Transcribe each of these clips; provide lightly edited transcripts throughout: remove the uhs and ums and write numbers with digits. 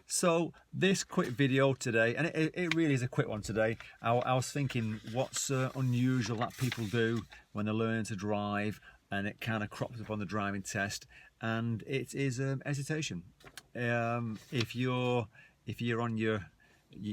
So this quick video today, and it really is a quick one today. I was thinking what's unusual that people do when they're learning to drive, and it kind of crops up on the driving test, and it is hesitation. If you're on you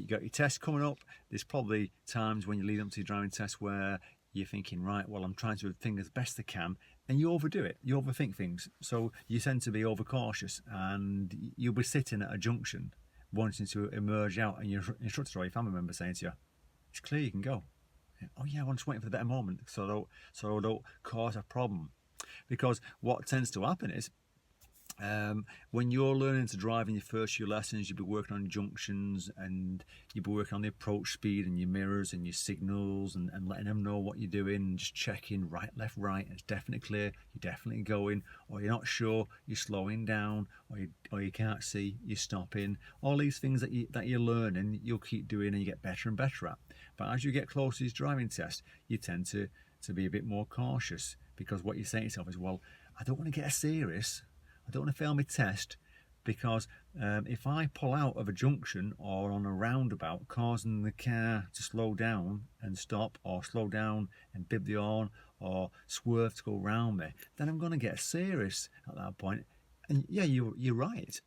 got your test coming up, there's probably times when you lead up to your driving test where you're thinking, right, well, I'm trying to do things as best I can, and you overdo it, you overthink things, so you tend to be overcautious, and you'll be sitting at a junction wanting to emerge out, and your instructor or your family member saying to you, it's clear, you can go. Oh yeah, I'm just waiting for the better moment so I don't cause a problem. Because what tends to happen is when you're learning to drive in your first few lessons, you'll be working on junctions, and you'll be working on the approach speed and your mirrors and your signals, and letting them know what you're doing, and just checking right, left, right, and it's definitely clear, you're definitely going, or you're not sure, you're slowing down, or you can't see, you're stopping. All these things that you're learning, you'll keep doing, and you get better and better at. But as you get closer to this driving test, you tend to be a bit more cautious, because what you're saying to yourself is, well, I don't want to get serious, I don't want to fail my test, because if I pull out of a junction or on a roundabout, causing the car to slow down and stop, or slow down and bib the horn, or swerve to go round me, then I'm going to get serious at that point. And yeah, you're right.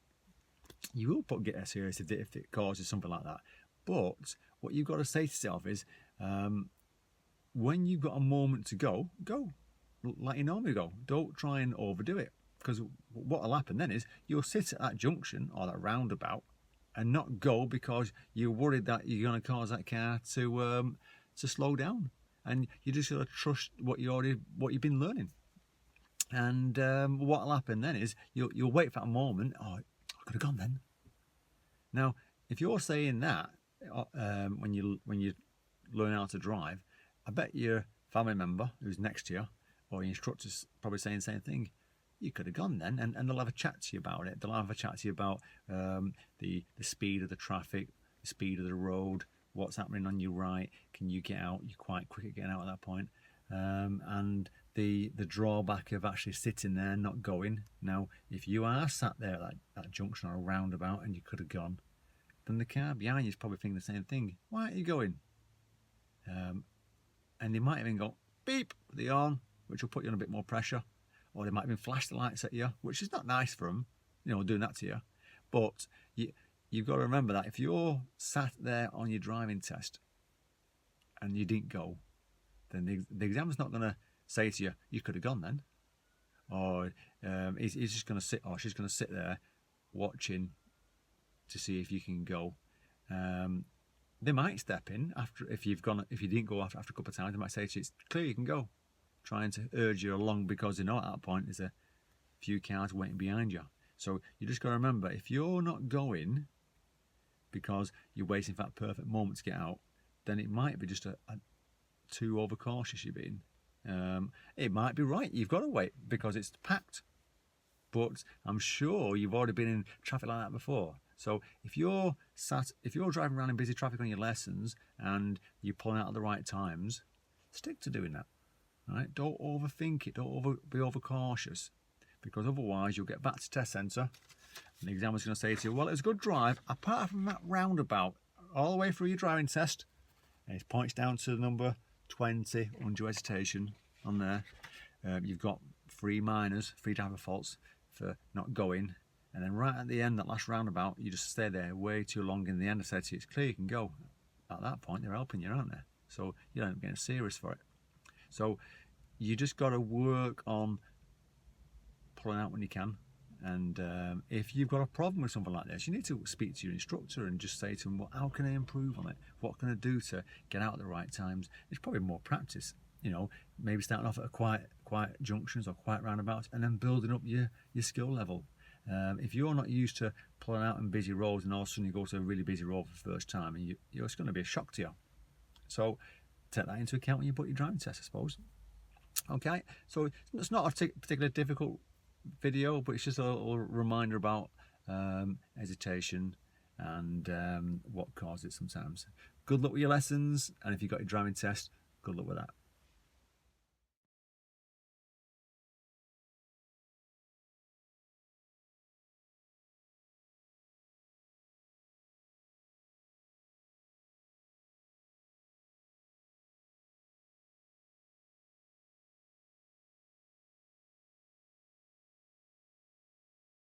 You will get serious if it causes something like that. But what you've got to say to yourself is, when you've got a moment to go like you normally go. Don't try and overdo it. Because what will happen then is you'll sit at that junction or that roundabout and not go because you're worried that you're going to cause that car to slow down, and you just got to trust what you've been learning. And what will happen then is you'll wait for that moment. Oh, I could have gone then. Now, if you're saying that when you learn how to drive, I bet your family member who's next to you or your instructor's probably saying the same thing. You could have gone then, and they'll have a chat to you about it. They'll have a chat to you about the speed of the traffic, the speed of the road, what's happening on your right, can you get out, you're quite quick at getting out at that point, and the drawback of actually sitting there not going. Now, if you are sat there at that junction or a roundabout and you could have gone, then the car behind you is probably thinking the same thing. Why aren't you going? And they might even go beep with the horn, which will put you on a bit more pressure. Or they might even flash the lights at you, which is not nice for them, doing that to you. But you've got to remember that if you're sat there on your driving test and you didn't go, then the examiner's not going to say to you, you could have gone then. Or he's just going to sit, or she's going to sit there watching to see if you can go. They might step in after if you didn't go after a couple of times. They might say to you, it's clear, you can go, trying to urge you along, because they know at that point there's a few cars waiting behind you. So you just got to remember, if you're not going because you're waiting for that perfect moment to get out, then it might be just a too overcautious you're being. It might be right, you've got to wait because it's packed, but I'm sure you've already been in traffic like that before. So if you're driving around in busy traffic on your lessons and you're pulling out at the right times, stick to doing that. Right? Don't overthink it. Don't be overcautious, because otherwise you'll get back to test centre and the examiner's going to say to you, well, it was a good drive apart from that roundabout all the way through your driving test, and it points down to the number 20 undue hesitation on there. You've got 3 minors, 3 driver faults for not going, and then right at the end, that last roundabout, you just stay there way too long. In the end, I said to you, it's clear, you can go. At that point, they're helping you, aren't they? So you don't end up getting serious for it. So you just got to work on pulling out when you can. And if you've got a problem with something like this, you need to speak to your instructor and just say to them, well, how can I improve on it? What can I do to get out at the right times? It's probably more practice. Maybe starting off at a quiet junctions or quiet roundabouts, and then building up your skill level. If you're not used to pulling out in busy roads, and all of a sudden you go to a really busy road for the first time, and it's going to be a shock to you. So take that into account when you put your driving test, I suppose. Okay, so it's not a particularly difficult video, but it's just a little reminder about hesitation and what causes it sometimes. Good luck with your lessons, and if you've got your driving test, good luck with that.